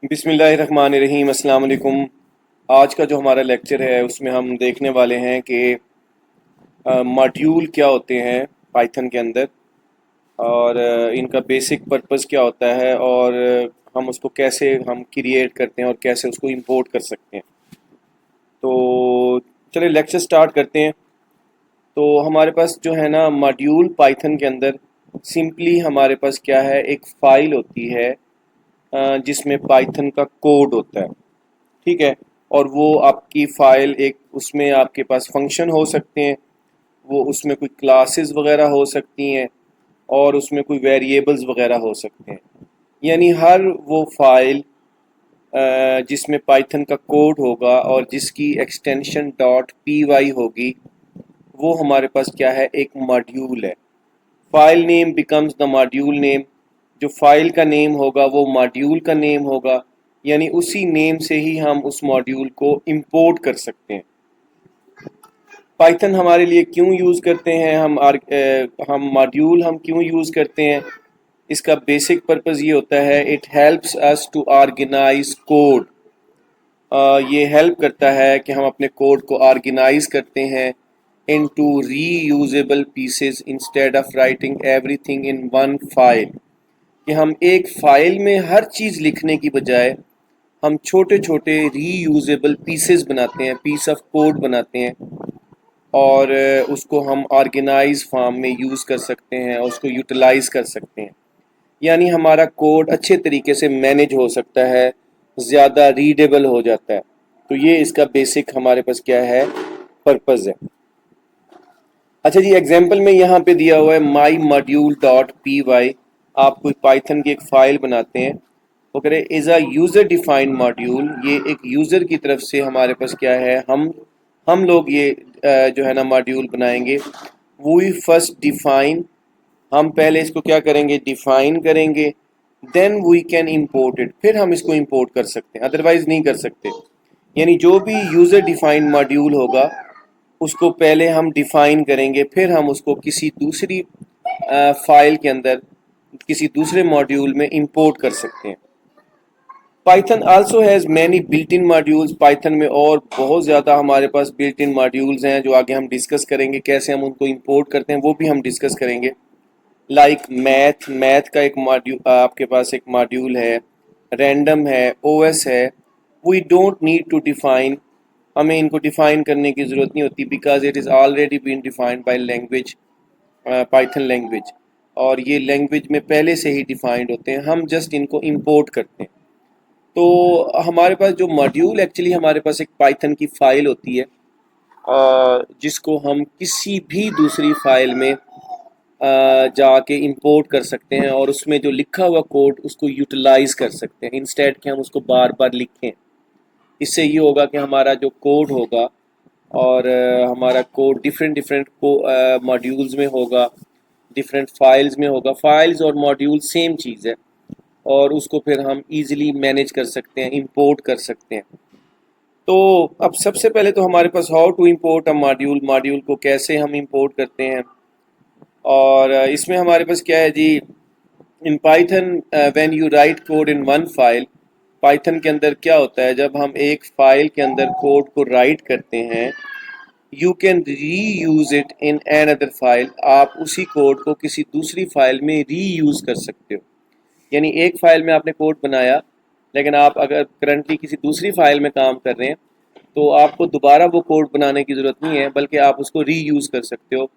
बिस्मिल्लाहिर्रहमानिर्रहीम, अस्सलाम वालेकुम। आज का जो हमारा लेक्चर है उसमें हम देखने वाले हैं कि मॉड्यूल क्या होते हैं पाइथन के अंदर और इनका बेसिक पर्पस क्या होता है और हम उसको कैसे हम क्रिएट करते हैं और कैसे उसको इंपोर्ट कर सकते हैं। तो चलिए लेक्चर स्टार्ट करते हैं। तो हमारे पास जो है ना मॉड्यूल पाइथन के अंदर सिंपली हमारे पास क्या है, एक फ़ाइल होती है जिसमें पाइथन का कोड होता है। ठीक है। और वो आपकी फ़ाइल एक उसमें आपके पास फंक्शन हो सकते हैं, वो उसमें कोई क्लासेस वगैरह हो सकती हैं और उसमें कोई वेरिएबल्स वगैरह हो सकते हैं। यानी हर वो फाइल जिसमें पाइथन का कोड होगा और जिसकी एक्सटेंशन डॉट पी वाई होगी, वो हमारे पास क्या है, एक मॉड्यूल है। File name becomes the module name. जो फाइल का नेम होगा वो मॉड्यूल का नेम होगा, यानी उसी नेम से ही हम उस मॉड्यूल को इंपोर्ट कर सकते हैं। पाइथन हमारे लिए क्यों यूज़ करते हैं, हम मॉड्यूल हम क्यों यूज़ करते हैं, इसका बेसिक पर्पस ये होता है, it helps us to organise code. ये हेल्प करता है कि हम अपने कोड को ऑर्गेनाइज करते हैं into reusable pieces instead of writing everything in one file. कि हम एक फाइल में हर चीज़ लिखने की बजाय हम छोटे छोटे रीयूजेबल पीसेस बनाते हैं, पीस ऑफ कोड बनाते हैं और उसको हम ऑर्गेनाइज फॉर्म में यूज़ कर सकते हैं और उसको यूटिलाइज कर सकते हैं। यानी हमारा कोड अच्छे तरीके से मैनेज हो सकता है, ज़्यादा रीडेबल हो जाता है। तो ये इसका बेसिक हमारे पास क्या है, पर्पज़ है। अच्छा जी, एग्जाम्पल में यहाँ पे दिया हुआ है माई मॉड्यूल डॉट पी वाई। आप कोई पाइथन की एक फ़ाइल बनाते हैं, वो कह रहे is a user defined module. ये एक यूज़र की तरफ से हमारे पास क्या है, हम लोग ये जो है ना मॉड्यूल बनाएंगे। वी फर्स्ट डिफाइन, हम पहले इसको क्या करेंगे, डिफाइन करेंगे। Then we can import it, फिर हम इसको इम्पोर्ट कर सकते हैं, अदरवाइज नहीं कर सकते। यानी जो भी यूज़र डिफाइंड मॉड्यूल होगा उसको पहले हम डिफाइन करेंगे, फिर हम उसको किसी दूसरी फाइल के अंदर किसी दूसरे मॉड्यूल में इंपोर्ट कर सकते हैं। Python also has many built in modules. Python में और बहुत ज़्यादा हमारे पास बिल्ट इन मॉड्यूल्स हैं जो आगे हम डिस्कस करेंगे, कैसे हम उनको इंपोर्ट करते हैं वो भी हम डिस्कस करेंगे। लाइक मैथ का एक मॉड्यूल, आपके पास एक मॉड्यूल है, रैंडम है, ओएस है। We don't need to define, हमें इनको डिफाइन करने की ज़रूरत नहीं होती, because it is already been defined by language, Python language. और ये लैंग्वेज में पहले से ही डिफाइंड होते हैं, हम जस्ट इनको इंपोर्ट करते हैं। तो हमारे पास जो मॉड्यूल, एक्चुअली हमारे पास एक पाइथन की फ़ाइल होती है जिसको हम किसी भी दूसरी फाइल में जाके इंपोर्ट कर सकते हैं और उसमें जो लिखा हुआ कोड उसको यूटिलाइज कर सकते हैं, इंस्टेड कि हम उसको बार बार लिखें। इससे ये होगा कि हमारा जो कोड होगा और हमारा कोड डिफरेंट डिफरेंट मॉड्यूल्स में होगा, डिफरेंट फाइल्स में होगा। फाइल्स और मॉड्यूल सेम चीज़ है और उसको फिर हम इजीली मैनेज कर सकते हैं, इंपोर्ट कर सकते हैं। तो अब सबसे पहले तो हमारे पास how to import a module, module को कैसे हम इंपोर्ट करते हैं। और इसमें हमारे पास क्या है जी, in Python when you write code in one file. Python के अंदर क्या होता है, जब हम एक फाइल के अंदर कोड को राइट करते हैं, यू कैन री use it in an other file. आप उसी कोड को किसी दूसरी फाइल में री यूज कर सकते हो। यानी एक फाइल में आपने कोड बनाया, लेकिन आप अगर करंटली किसी दूसरी फाइल में काम कर रहे हैं तो आपको दोबारा वो कोड बनाने की ज़रूरत नहीं है, बल्कि आप उसको री यूज़ कर सकते हो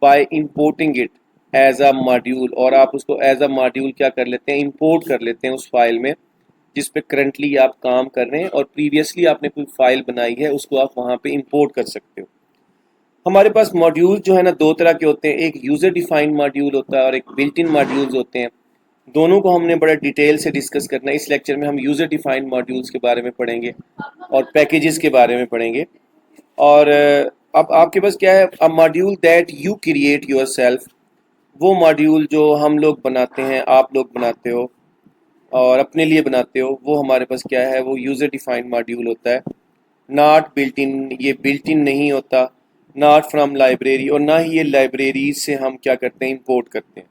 by importing it as a module. और आप उसको एज अ मॉड्यूल क्या कर लेते हैं, इंपोर्ट कर लेते हैं उस फाइल में जिस पे करंटली आप काम कर रहे हैं, और प्रीवियसली आपने कोई फाइल बनाई है उसको आप वहाँ पे इंपोर्ट कर सकते हो। हमारे पास मॉड्यूल जो है ना दो तरह के होते हैं, एक यूज़र डिफाइंड मॉड्यूल होता है और एक बिल्ट इन मॉड्यूल्स होते हैं। दोनों को हमने बड़ा डिटेल से डिस्कस करना है। इस लेक्चर में हम यूज़र डिफाइंड मॉड्यूल्स के बारे में पढ़ेंगे और पैकेजेस के बारे में पढ़ेंगे। और अब आपके पास क्या है, अ module that you create your self. वो मॉड्यूल जो हम लोग बनाते हैं, आप लोग बनाते हो और अपने लिए बनाते हो, वो हमारे पास क्या है, वो यूज़र डिफाइंड मॉड्यूल होता है। नॉट बिल्ट इन, ये बिल्ट इन नहीं होता। नॉट फ्रॉम लाइब्रेरी, और ना ही ये लाइब्रेरी से हम क्या करते हैं, इंपोर्ट करते हैं।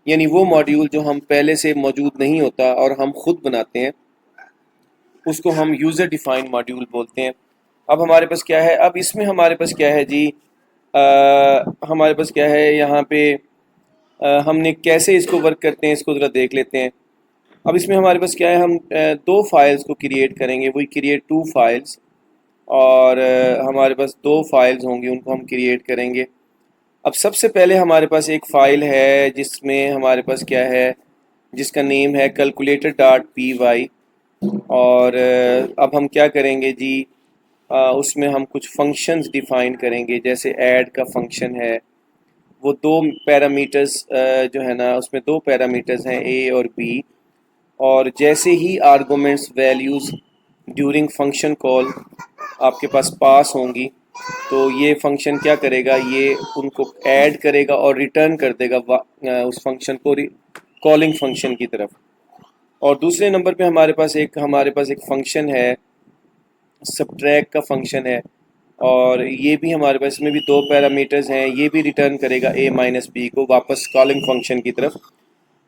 यानी वो मॉड्यूल जो हम पहले से मौजूद नहीं होता और हम खुद बनाते हैं, उसको हम यूज़र डिफाइंड मॉड्यूल बोलते हैं। अब हमारे पास क्या है, अब इसमें हमारे पास क्या है जी, हमारे पास क्या है यहाँ पे, हमने कैसे इसको वर्क करते हैं इसको ज़रा देख लेते हैं। अब इसमें हमारे पास क्या है, हम दो फाइल्स को क्रिएट करेंगे, वही क्रिएट टू फाइल्स, और हमारे पास दो फाइल्स होंगी, उनको हम क्रिएट करेंगे। अब सबसे पहले हमारे पास एक फ़ाइल है जिसमें हमारे पास क्या है, जिसका नेम है कैलकुलेटर डॉट पी वाई। और अब हम क्या करेंगे जी, उसमें हम कुछ फंक्शंस डिफ़ाइन करेंगे, जैसे ऐड का फंक्शन है, वो दो पैरामीटर्स जो है ना, उसमें दो पैरामीटर्स हैं ए और बी। और जैसे ही arguments values during function call आपके पास होंगी, तो ये फंक्शन क्या करेगा, ये उनको ऐड करेगा और रिटर्न कर देगा उस फंक्शन को कॉलिंग फंक्शन की तरफ। और दूसरे नंबर पे हमारे पास एक फंक्शन है, सब्ट्रैक्ट का फंक्शन है, और ये भी हमारे पास, इसमें भी दो पैरामीटर्स हैं, ये भी रिटर्न करेगा a माइनस बी को वापस कॉलिंग फंक्शन की तरफ।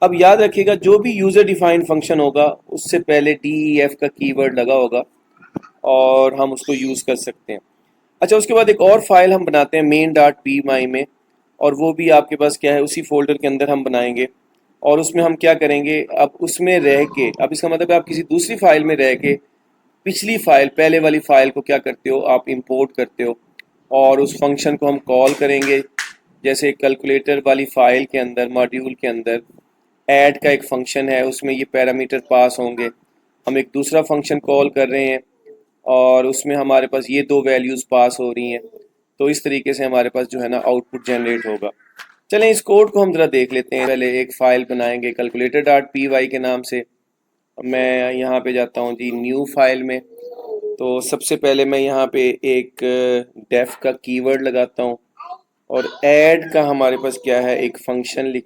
अब याद रखिएगा, जो भी यूज़र डिफाइंड फंक्शन होगा उससे पहले DEF का कीवर्ड लगा होगा और हम उसको यूज़ कर सकते हैं। अच्छा, उसके बाद एक और फाइल हम बनाते हैं मेन डॉट पी माई में, और वो भी आपके पास क्या है, उसी फोल्डर के अंदर हम बनाएंगे। और उसमें हम क्या करेंगे, अब उसमें रह के, अब इसका मतलब है आप किसी दूसरी फाइल में रह के पिछली फाइल, पहले वाली फाइल को क्या करते हो, आप इंपोर्ट करते हो और उस फंक्शन को हम कॉल करेंगे। जैसे कैलकुलेटर वाली फाइल के अंदर, मॉड्यूल के अंदर ऐड का एक फंक्शन है, उसमें ये पैरामीटर पास होंगे। हम एक दूसरा फंक्शन कॉल कर रहे हैं और उसमें हमारे पास ये दो वैल्यूज़ पास हो रही हैं। तो इस तरीके से हमारे पास जो है ना आउटपुट जनरेट होगा। चलें, इस कोड को हम ज़रा देख लेते हैं। पहले एक फ़ाइल बनाएंगे कैलकुलेटर डॉट पी वाई के नाम से। मैं यहाँ पे जाता हूँ जी न्यू फाइल में। तो सबसे पहले मैं यहाँ पे एक डेफ का कीवर्ड लगाता हूँ, और ऐड का हमारे पास क्या है, एक फंक्शन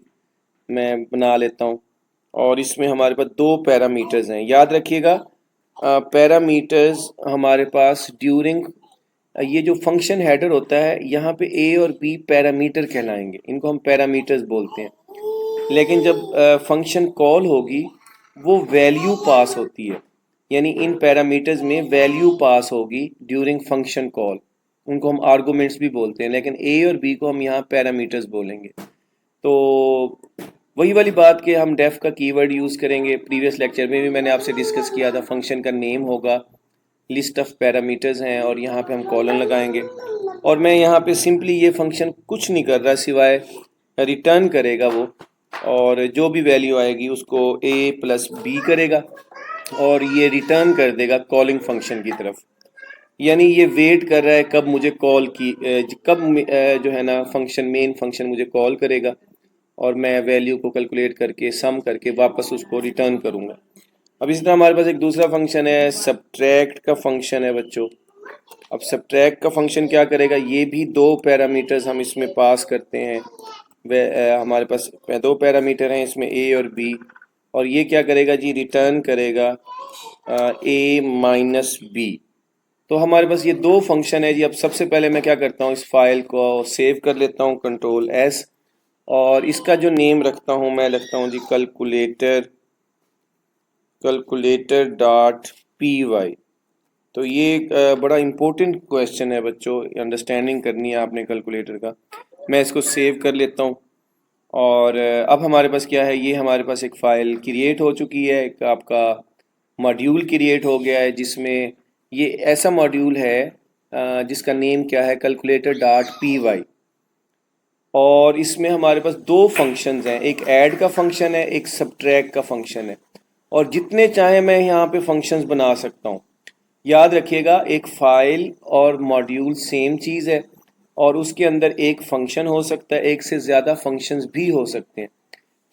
मैं बना लेता हूँ। और इसमें हमारे पास दो पैरामीटर्स हैं, याद रखिएगा। पैरामीटर्स हमारे पास ड्यूरिंग, ये जो फंक्शन हेडर होता है यहाँ पे ए और बी पैरामीटर कहलाएंगे, इनको हम पैरामीटर्स बोलते हैं। लेकिन जब फंक्शन कॉल होगी वो वैल्यू पास होती है, यानी इन पैरामीटर्स में वैल्यू पास होगी ड्यूरिंग फंक्शन कॉल, उनको हम आर्गुमेंट्स भी बोलते हैं, लेकिन ए और बी को हम यहाँ पैरामीटर्स बोलेंगे। तो वही वाली बात कि हम डेफ का कीवर्ड यूज़ करेंगे। प्रीवियस लेक्चर में भी मैंने आपसे डिस्कस किया था, फंक्शन का नेम होगा, लिस्ट ऑफ पैरामीटर्स हैं, और यहाँ पे हम कॉलन लगाएंगे। और मैं यहाँ पे सिंपली, ये फंक्शन कुछ नहीं कर रहा सिवाय रिटर्न करेगा वो, और जो भी वैल्यू आएगी उसको a प्लस बी करेगा और ये रिटर्न कर देगा कॉलिंग फंक्शन की तरफ। यानी ये वेट कर रहा है कब मुझे कॉल की, कब जो है ना फंक्शन, मेन फंक्शन मुझे कॉल करेगा और मैं वैल्यू को कैलकुलेट करके सम करके वापस उसको रिटर्न करूँगा। अब इसी तरह हमारे पास एक दूसरा फंक्शन है, सब्ट्रैक्ट का फंक्शन है बच्चों। अब सब्ट्रैक्ट का फंक्शन क्या करेगा, ये भी दो पैरामीटर्स हम इसमें पास करते हैं। वे हमारे पास दो पैरामीटर हैं इसमें, ए और बी, और ये क्या करेगा जी, रिटर्न करेगा ए माइनस बी। तो हमारे पास ये दो फंक्शन है जी। अब सबसे पहले मैं क्या करता हूँ, इस फाइल को सेव कर लेता हूँ, कंट्रोल एस, और इसका जो नेम रखता हूँ मैं रखता हूँ जी कैलकुलेटर डॉट पी वाई। तो ये एक बड़ा इम्पोर्टेंट क्वेश्चन है बच्चों, अंडरस्टैंडिंग करनी है आपने कैलकुलेटर का। मैं इसको सेव कर लेता हूँ, और अब हमारे पास क्या है, ये हमारे पास एक फ़ाइल क्रिएट हो चुकी है, एक आपका मॉड्यूल क्रिएट हो गया है, जिसमें ये ऐसा मॉड्यूल है जिसका नेम क्या है, कैलकुलेटर डॉट पी वाई। और इसमें हमारे पास दो फंक्शंस हैं, एक ऐड का फंक्शन है, एक सब्ट्रैक्ट का फंक्शन है, और जितने चाहे मैं यहाँ पे फंक्शंस बना सकता हूँ। याद रखिएगा, एक फ़ाइल और मॉड्यूल सेम चीज़ है, और उसके अंदर एक फंक्शन हो सकता है, एक से ज़्यादा फंक्शंस भी हो सकते हैं।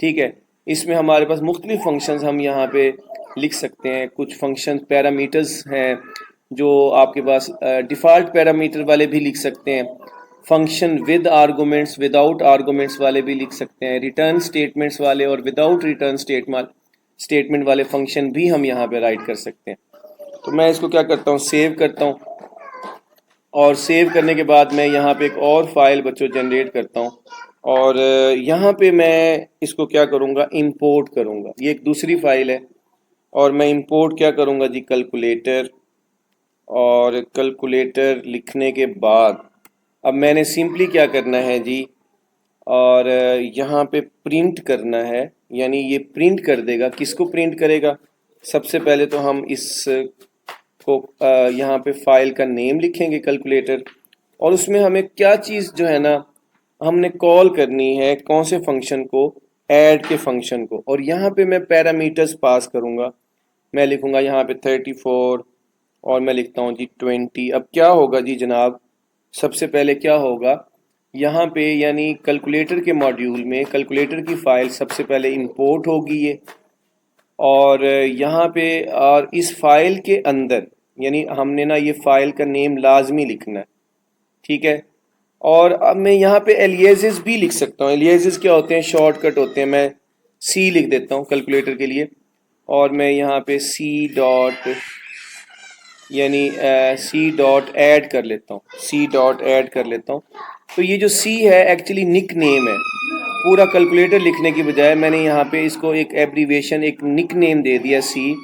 ठीक है, इसमें हमारे पास मुख्तलिफ फंक्शंस हम यहाँ पे लिख सकते हैं। कुछ फंक्शन पैरामीटर्स हैं जो आपके पास डिफ़ॉल्ट पैरामीटर वाले भी लिख सकते हैं, function with arguments, without arguments वाले भी लिख सकते हैं, रिटर्न स्टेटमेंट्स वाले और विदाउट रिटर्न स्टेटमेंट वाले फंक्शन भी हम यहाँ पे राइट कर सकते हैं। तो मैं इसको क्या करता हूँ, सेव करता हूँ, और सेव करने के बाद मैं यहाँ पे एक और फाइल बच्चों जनरेट करता हूँ, और यहाँ पे मैं इसको क्या करूँगा, इंपोर्ट करूँगा। ये एक दूसरी फाइल है, और मैं इंपोर्ट क्या करूँगा जी, कैलकुलेटर। और कैलकुलेटर लिखने के बाद अब मैंने सिंपली क्या करना है जी, और यहाँ पे प्रिंट करना है, यानी ये प्रिंट कर देगा। किसको प्रिंट करेगा? सबसे पहले तो हम इस को यहाँ पे फाइल का नेम लिखेंगे कैलकुलेटर, और उसमें हमें क्या चीज़ जो है ना, हमने कॉल करनी है कौन से फंक्शन को, ऐड के फंक्शन को। और यहाँ पे मैं पैरामीटर्स पास करूँगा। मैं लिखूँगा यहाँ पे 34 और मैं लिखता हूँ जी 20। अब क्या होगा जी जनाब, सबसे पहले क्या होगा यहाँ पे, यानी कैलकुलेटर के मॉड्यूल में कैलकुलेटर की फ़ाइल सबसे पहले इंपोर्ट होगी ये। और यहाँ पे और इस फाइल के अंदर, यानी हमने ना ये फाइल का नेम लाजमी लिखना है, ठीक है। और अब मैं यहाँ पे एलियासेस भी लिख सकता हूँ। एलियासेस क्या होते हैं? शॉर्टकट होते हैं। मैं सी लिख देता हूँ कैलकुलेटर के लिए, और मैं यहाँ पे सी डॉट, यानी सी डॉट ऐड कर लेता हूँ, सी डॉट ऐड कर लेता हूँ। तो ये जो सी है एक्चुअली निक नेम है। पूरा कैलकुलेटर लिखने की बजाय मैंने यहाँ पे इसको एक एब्रीवेशन, एक निक नेम दे दिया सी।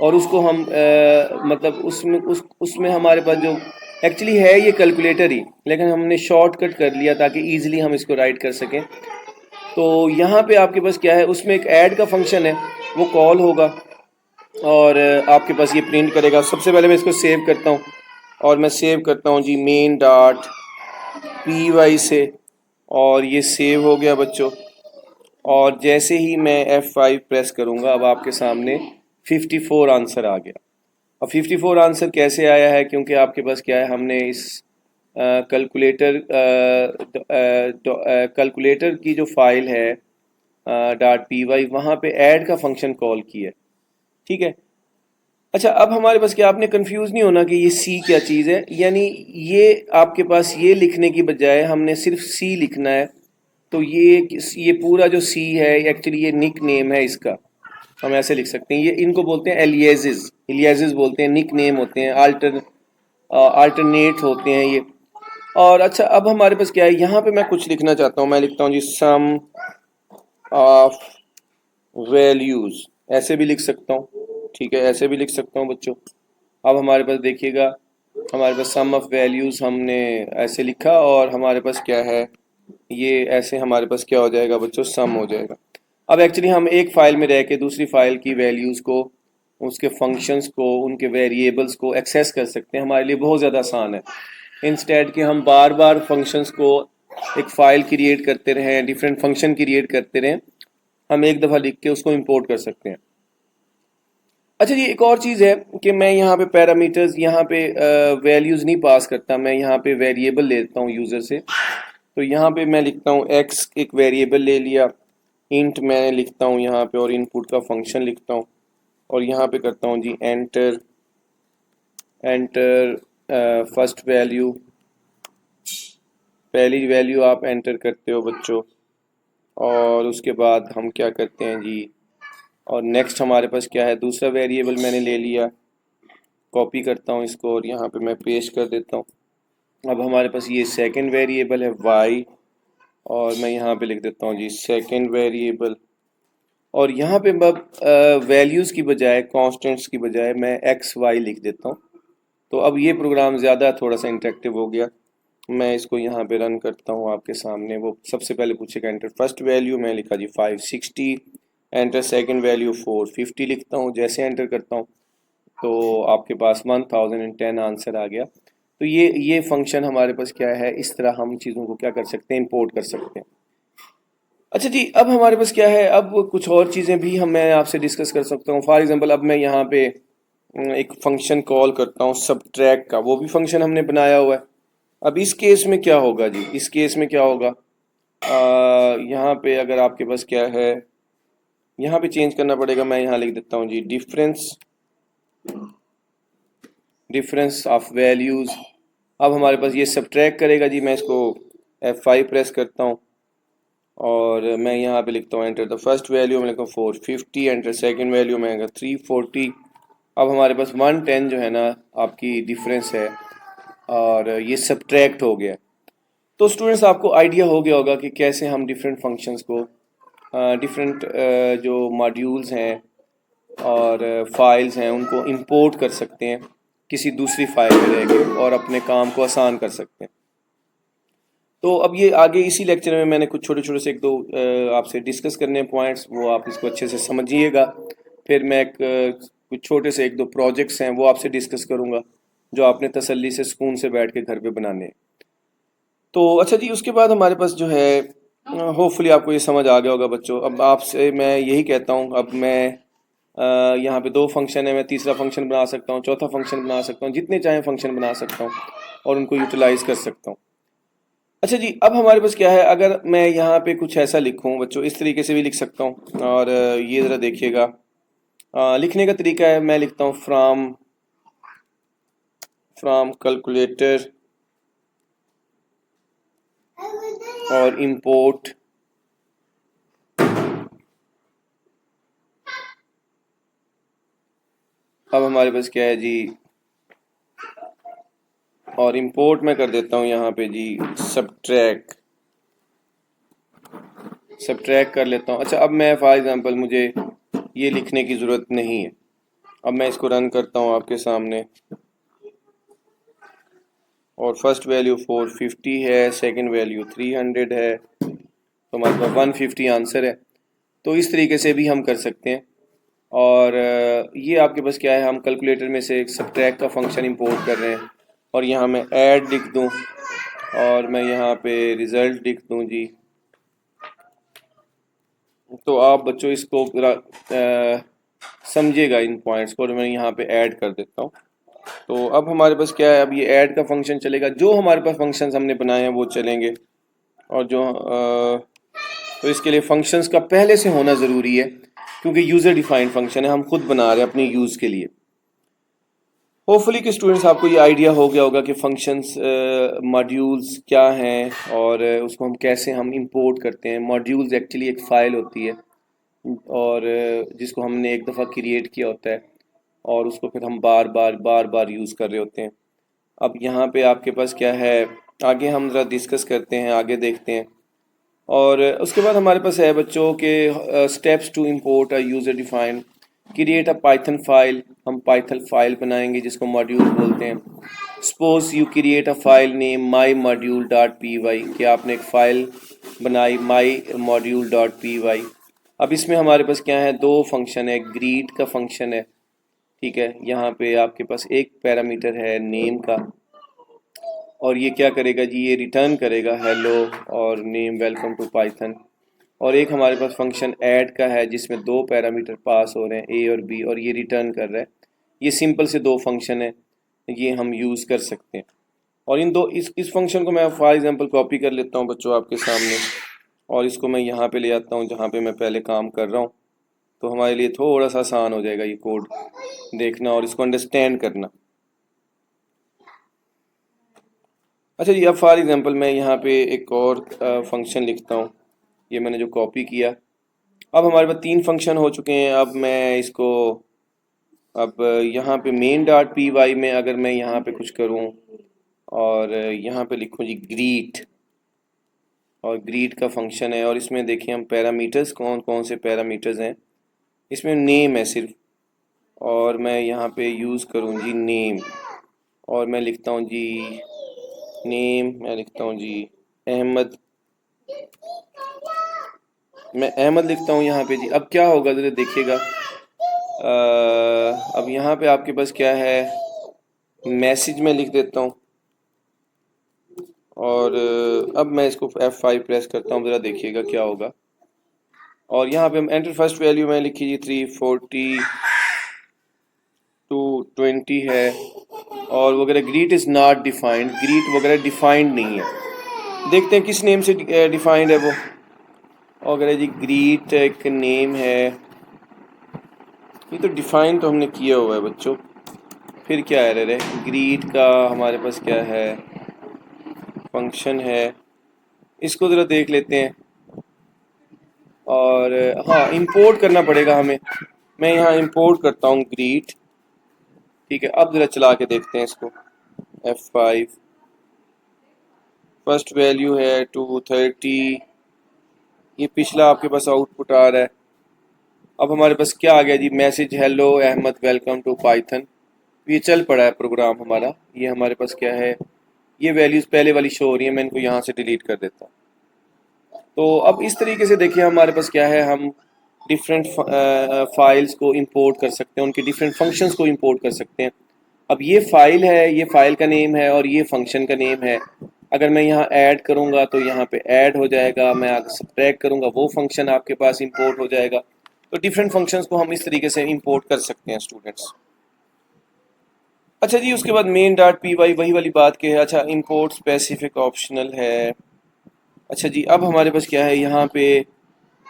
और उसको हम मतलब उसमें हमारे पास जो एक्चुअली है ये कैलकुलेटर ही, लेकिन हमने शॉर्टकट कर लिया ताकि इजीली हम इसको राइट कर सकें। तो यहाँ पे आपके पास क्या है, उसमें एक ऐड का फंक्शन है, वो कॉल होगा और आपके पास ये प्रिंट करेगा। सबसे पहले मैं इसको सेव करता हूँ, और मैं सेव करता हूँ जी मेन डॉट पी वाई से, और ये सेव हो गया बच्चों। और जैसे ही मैं F5 प्रेस करूँगा, अब आपके सामने 54 आंसर आ गया। अब 54 आंसर कैसे आया है? क्योंकि आपके पास क्या है, हमने इस कैलकुलेटर की जो फाइल है डॉट पी वाई, वहाँ पे ऐड का फंक्शन कॉल किया है, ठीक है। अच्छा, अब हमारे पास क्या, आपने कंफ्यूज नहीं होना कि ये सी क्या चीज़ है। यानी ये आपके पास ये लिखने की बजाय हमने सिर्फ सी लिखना है। तो ये पूरा जो सी है एक्चुअली ये निक नेम है इसका, हम ऐसे लिख सकते हैं। ये इनको बोलते हैं एलियासेस, एलियासेस बोलते हैं, निक नेम होते हैं, अल्टरनेट होते हैं ये। और अच्छा, अब हमारे पास क्या है, यहाँ पे मैं कुछ लिखना चाहता हूँ। मैं लिखता हूँ जी सम ऑफ वैल्यूज, ऐसे भी लिख सकता हूँ, ठीक है, ऐसे भी लिख सकता हूँ बच्चों। अब हमारे पास देखिएगा, हमारे पास सम ऑफ वैल्यूज़ हमने ऐसे लिखा, और हमारे पास क्या है, ये ऐसे हमारे पास क्या हो जाएगा बच्चों, सम हो जाएगा। अब एक्चुअली हम एक फ़ाइल में रह के दूसरी फ़ाइल की वैल्यूज़ को, उसके फंक्शंस को, उनके वेरिएबल्स को एक्सेस कर सकते हैं। हमारे लिए बहुत ज़्यादा आसान है। इंस्टेड कि हम बार बार फंक्शंस को एक फ़ाइल क्रिएट करते रहें, डिफरेंट फंक्शन क्रिएट करते रहें, हम एक दफ़ा लिख के उसको इंपोर्ट कर सकते हैं। अच्छा जी, एक और चीज़ है कि मैं यहाँ पे पैरामीटर्स, यहाँ पे वैल्यूज़ नहीं पास करता, मैं यहाँ पे वेरिएबल लेता हूँ यूज़र से। तो यहाँ पे मैं लिखता हूँ एक्स, एक वेरिएबल ले लिया, इंट मैं लिखता हूँ यहाँ पे, और इनपुट का फंक्शन लिखता हूँ, और यहाँ पे करता हूँ जी एंटर, एंटर फर्स्ट वैल्यू, पहली वैल्यू आप एंटर करते हो बच्चों। और उसके बाद हम क्या करते हैं जी, और नेक्स्ट हमारे पास क्या है, दूसरा वेरिएबल मैंने ले लिया, कॉपी करता हूँ इसको और यहाँ पे मैं पेस्ट कर देता हूँ। अब हमारे पास ये सेकंड वेरिएबल है y, और मैं यहाँ पे लिख देता हूँ जी सेकंड वेरिएबल। और यहाँ पे मैं वैल्यूज़ की बजाय, कांस्टेंट्स की बजाय मैं एक्स वाई लिख देता हूँ। तो अब ये प्रोग्राम ज़्यादा थोड़ा सा इंटरेक्टिव हो गया। मैं इसको यहाँ पे रन करता हूँ आपके सामने। वो सबसे पहले पूछेगा एंटर फर्स्ट वैल्यू, मैं लिखा जी 560, एंटर सेकंड वैल्यू 450 लिखता हूँ। जैसे एंटर करता हूँ तो आपके पास 1010 आंसर आ गया। तो ये फंक्शन हमारे पास क्या है, इस तरह हम चीज़ों को क्या कर सकते हैं, इंपोर्ट कर सकते हैं। अच्छा जी, अब हमारे पास क्या है, अब कुछ और चीज़ें भी मैं आपसे डिस्कस कर सकता हूँ। फॉर एग्जांपल, अब मैं यहाँ पे एक फंक्शन कॉल करता हूँ सबट्रैक्ट का, वो भी फंक्शन हमने बनाया हुआ है। अब इस केस में क्या होगा जी, इस केस में क्या होगा, यहाँ पे अगर आपके पास क्या है, यहाँ पे चेंज करना पड़ेगा। मैं यहाँ लिख देता हूँ जी डिफरेंस ऑफ वैल्यूज़। अब हमारे पास ये सबट्रैक्ट करेगा जी। मैं इसको F5 प्रेस करता हूँ, और मैं यहाँ पे लिखता हूँ एंटर द फर्स्ट वैल्यू, मैं लिखता हूँ 450, एंटर सेकंड वैल्यू मैं 340। अब हमारे पास 110 जो है ना आपकी डिफरेंस है, और ये सबट्रैक्ट हो गया। तो स्टूडेंट्स, आपको आइडिया हो गया होगा कि कैसे हम डिफरेंट फंक्शंस को, डिफरेंट जो मॉड्यूल्स हैं और फाइल्स हैं उनको इंपोर्ट कर सकते हैं किसी दूसरी फाइल में रह के और अपने काम को आसान कर सकते हैं। तो अब ये आगे इसी लेक्चर में मैंने कुछ छोटे छोटे से एक दो आपसे डिस्कस करने हैं पॉइंट्स, वो आप इसको अच्छे से समझिएगा। फिर मैं कुछ छोटे से एक दो प्रोजेक्ट्स हैं वो आपसे डिस्कस करूँगा जो आपने तसल्ली से सुकून से बैठ के घर पे बनाने हैं। तो अच्छा जी, उसके बाद हमारे पास जो है होपफुली आपको ये समझ आ गया होगा बच्चों। अब आपसे मैं यही कहता हूँ, अब मैं यहाँ पे दो फंक्शन है, मैं तीसरा फंक्शन बना सकता हूँ, चौथा फंक्शन बना सकता हूँ, जितने चाहें फंक्शन बना सकता हूँ और उनको यूटिलाइज कर सकता हूँ। अच्छा जी, अब हमारे पास क्या है, अगर मैं यहाँ पे कुछ ऐसा लिखूँ बच्चों, इस तरीके से भी लिख सकता हूँ। और ये ज़रा देखिएगा, लिखने का तरीका है, मैं लिखता हूँ फ्रॉम कैलकुलेटर और इंपोर्ट अब हमारे पास क्या है जी, और इंपोर्ट में कर देता हूँ यहाँ पे जी सब्ट्रैक्ट कर लेता हूँ। अच्छा, अब मैं फॉर एग्जांपल मुझे ये लिखने की ज़रूरत नहीं है। अब मैं इसको रन करता हूँ आपके सामने, और फर्स्ट वैल्यू 450 है, सेकंड वैल्यू 300 है, तो हमारे पास 150 आंसर है। तो इस तरीके से भी हम कर सकते हैं। और ये आपके पास क्या है, हम कैलकुलेटर में से एक सब्ट्रैक्ट का फंक्शन इंपोर्ट कर रहे हैं, और यहाँ मैं ऐड लिख दूँ और मैं यहाँ पे रिज़ल्ट लिख दूँ जी। तो आप बच्चों इसको समझिएगा इन पॉइंट्स को, और मैं यहाँ पे ऐड कर देता हूँ। तो अब हमारे पास क्या है, अब ये ऐड का फंक्शन चलेगा, जो हमारे पास फंक्शंस हमने बनाए हैं वो चलेंगे। और जो तो इसके लिए फंक्शंस का पहले से होना ज़रूरी है, क्योंकि यूज़र डिफाइंड फंक्शन है, हम खुद बना रहे हैं अपनी यूज़ के लिए। होपफुली कि स्टूडेंट्स आपको ये आइडिया हो गया होगा कि फंक्शंस मॉड्यूल्स क्या हैं और उसको हम कैसे इंपोर्ट करते हैं। मॉड्यूल्स एक्चुअली एक फ़ाइल होती है, और जिसको हमने एक दफ़ा क्रिएट किया होता है, और उसको फिर हम बार बार यूज़ कर रहे होते हैं। अब यहाँ पे आपके पास क्या है, आगे हम ज़रा डिस्कस करते हैं, आगे देखते हैं। और उसके बाद हमारे पास है बच्चों के steps to import a user defined create a Python file. हम पाइथन फाइल बनाएंगे जिसको मॉड्यूल बोलते हैं। Suppose you create a file name my module dot P Y, कि आपने एक फ़ाइल बनाई my module dot P Y. अब इसमें हमारे पास क्या है, दो फंक्शन है, ग्रीट का फंक्शन है, ठीक है। यहाँ पे आपके पास एक पैरामीटर है नेम का, और ये क्या करेगा जी, ये रिटर्न करेगा हेलो और नेम वेलकम टू पाइथन। और एक हमारे पास फंक्शन ऐड का है जिसमें दो पैरामीटर पास हो रहे हैं ए और बी, और ये रिटर्न कर रहा है। ये सिंपल से दो फंक्शन है, ये हम यूज़ कर सकते हैं। और इन दो इस फंक्शन को मैं फॉर एग्जांपल कॉपी कर लेता हूँ बच्चों आपके सामने, और इसको मैं यहाँ पे ले आता हूँ जहाँ पे मैं पहले काम कर रहा हूँ। तो हमारे लिए थोड़ा सा आसान हो जाएगा ये कोड देखना और इसको अंडरस्टैंड करना। अच्छा जी, अब फॉर एग्जांपल मैं यहाँ पे एक और फंक्शन लिखता हूँ, ये मैंने जो कॉपी किया। अब हमारे पास तीन फंक्शन हो चुके हैं। अब मैं इसको, अब यहाँ पे मेन डॉट पी वाई में अगर मैं यहाँ पे कुछ करूँ और यहाँ पे लिखूँ जी ग्रीट, और ग्रीट का फंक्शन है, और इसमें देखिए हम पैरामीटर्स कौन कौन से पैरामीटर्स हैं। इसमें नेम है सिर्फ, और मैं यहाँ पे यूज़ करूँ जी नेम, और मैं लिखता हूँ जी नेम, मैं लिखता हूँ जी अहमद, मैं अहमद लिखता हूँ यहाँ पे जी। अब क्या होगा ज़रा देखिएगा, अब यहाँ पे आपके पास क्या है, मैसेज में लिख देता हूँ, और अब मैं इसको F5 प्रेस करता हूँ, ज़रा देखिएगा क्या होगा। और यहाँ पे हम एंटर फर्स्ट वैल्यू में लिखी जी 340 टू 20 है, और वगैरह greet is not defined, greet वगैरह डिफाइंड नहीं है। देखते हैं किस नेम से डिफाइंड है वो। वगैरह जी ग्रीट एक नेम है, ये तो डिफाइन तो हमने किया हुआ है बच्चों। फिर क्या एरर है, ग्रीट का हमारे पास क्या है, फंक्शन है, इसको ज़रा देख लेते हैं। और हाँ, इंपोर्ट करना पड़ेगा हमें। मैं यहाँ इंपोर्ट करता हूँ ग्रीट, ठीक है। अब ज़रा चला के देखते हैं इसको, F5, फर्स्ट वैल्यू है 230, ये पिछला आपके पास आउटपुट आ रहा है, अब हमारे पास क्या आ गया जी, message hello Ahmed welcome to Python. ये चल पड़ा है प्रोग्राम हमारा। ये हमारे पास क्या है, ये वैल्यूज़ पहले वाली शो हो रही है, मैं इनको यहाँ से डिलीट कर देता हूँ। तो अब इस तरीके से देखिए हमारे पास क्या है, हम डिफरेंट फाइल्स को इंपोर्ट कर सकते हैं, उनके डिफरेंट फंक्शंस को इंपोर्ट कर सकते हैं। अब ये फाइल है, ये फाइल का नेम है और ये फंक्शन का नेम है। अगर मैं यहाँ ऐड करूँगा तो यहाँ पे ऐड हो जाएगा, मैं अगर सब्ट्रैक्ट करूँगा वो फंक्शन आपके पास इंपोर्ट हो जाएगा। तो डिफरेंट फंक्शंस को हम इस तरीके से इंपोर्ट कर सकते हैं स्टूडेंट्स। अच्छा जी, उसके बाद मेन डॉट पी वाई वही वाली बात के है। अच्छा, इंपोर्ट स्पेसिफिक ऑप्शनल है। अच्छा जी, अब हमारे पास क्या है यहाँ पे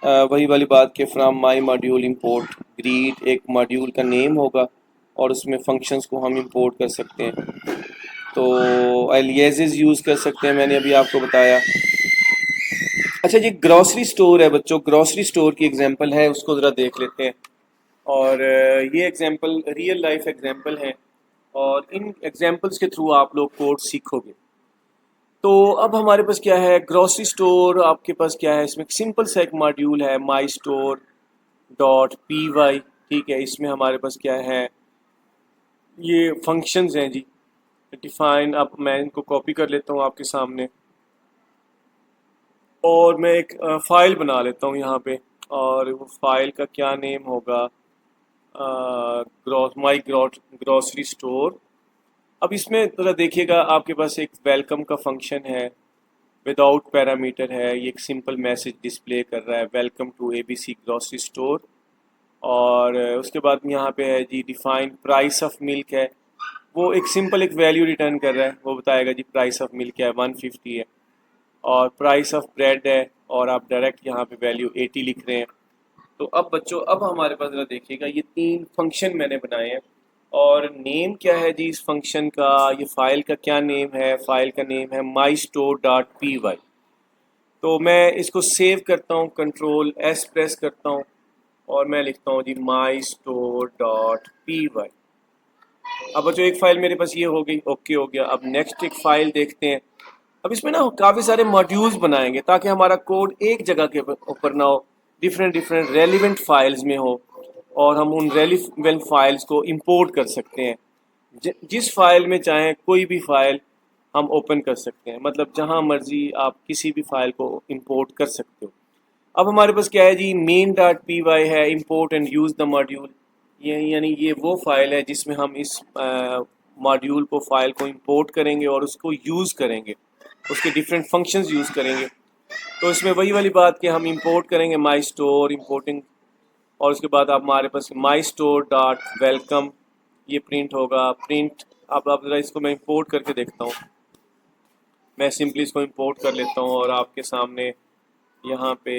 वही वाली बात के from my module import greet, एक मॉड्यूल का नेम होगा और उसमें फंक्शंस को हम इंपोर्ट कर सकते हैं। तो एलियासेस यूज़ कर सकते हैं, मैंने अभी आपको बताया। अच्छा जी, ग्रॉसरी स्टोर है बच्चों, ग्रॉसरी स्टोर की एग्जांपल है, उसको ज़रा देख लेते हैं। और ये एग्जांपल रियल लाइफ एग्जांपल है और इन एग्जांपल्स के थ्रू आप लोग कोड सीखोगे। तो अब हमारे पास क्या है, ग्रॉसरी स्टोर आपके पास क्या है, इसमें सिंपल सा एक मॉड्यूल है my store dot P Y. ठीक है, इसमें हमारे पास क्या है, ये फंक्शंस हैं जी डिफाइन। अब मैं इनको कॉपी कर लेता हूँ आपके सामने और मैं एक फाइल बना लेता हूँ यहाँ पे। और वो फाइल का क्या नेम होगा, माई ग्रॉसरी स्टोर। अब इसमें थोड़ा देखिएगा, आपके पास एक वेलकम का फंक्शन है, विदाउट पैरामीटर है, ये एक सिंपल मैसेज डिस्प्ले कर रहा है, welcome to ABC grocery store. और उसके बाद यहाँ पे है जी डिफाइन प्राइस ऑफ मिल्क है, वो एक सिंपल एक वैल्यू रिटर्न कर रहा है, वो बताएगा जी प्राइस ऑफ मिल्क क्या है, 150 है। और प्राइस ऑफ ब्रेड है और आप डायरेक्ट यहाँ पे वैल्यू 80 लिख रहे हैं। तो अब बच्चों, अब हमारे पास जरा देखिएगा, ये तीन फंक्शन मैंने बनाए हैं और नेम क्या है जी इस फंक्शन का, ये फाइल का क्या नेम है, फाइल का नेम है my store dot P Y. तो मैं इसको सेव करता हूँ, कंट्रोल एस प्रेस करता हूँ और मैं लिखता हूँ जी my store dot P Y. अब बच्चों एक फाइल मेरे पास ये हो गई, ओके हो गया। अब नेक्स्ट एक फाइल देखते हैं। अब इसमें ना काफ़ी सारे मॉड्यूल्स बनाएंगे ताकि हमारा कोड एक जगह के ऊपर ना हो, डिफरेंट डिफरेंट रेलिवेंट फाइल्स में हो और हम उन रेलिवेंट फाइल्स को इंपोर्ट कर सकते हैं। जिस फाइल में चाहें कोई भी फाइल हम ओपन कर सकते हैं, मतलब जहां मर्जी आप किसी भी फाइल को इंपोर्ट कर सकते हो। अब हमारे पास क्या है जी, मेन डॉट पी वाई है, import and use the module. ये यानी ये वो फाइल है जिसमें हम इस मॉड्यूल को, फाइल को इंपोर्ट करेंगे और उसको यूज़ करेंगे, उसके डिफरेंट फंक्शंस यूज़ करेंगे। तो इसमें वही वाली बात कि हम इंपोर्ट करेंगे माई स्टोर इंपोर्टिंग, और उसके बाद आप हमारे पास माई स्टोर डॉट वेलकम ये प्रिंट होगा, प्रिंट। अब ज़रा इसको मैं इंपोर्ट करके देखता हूँ। मैं सिंपली इसको इंपोर्ट कर लेता हूँ और आपके सामने यहाँ पे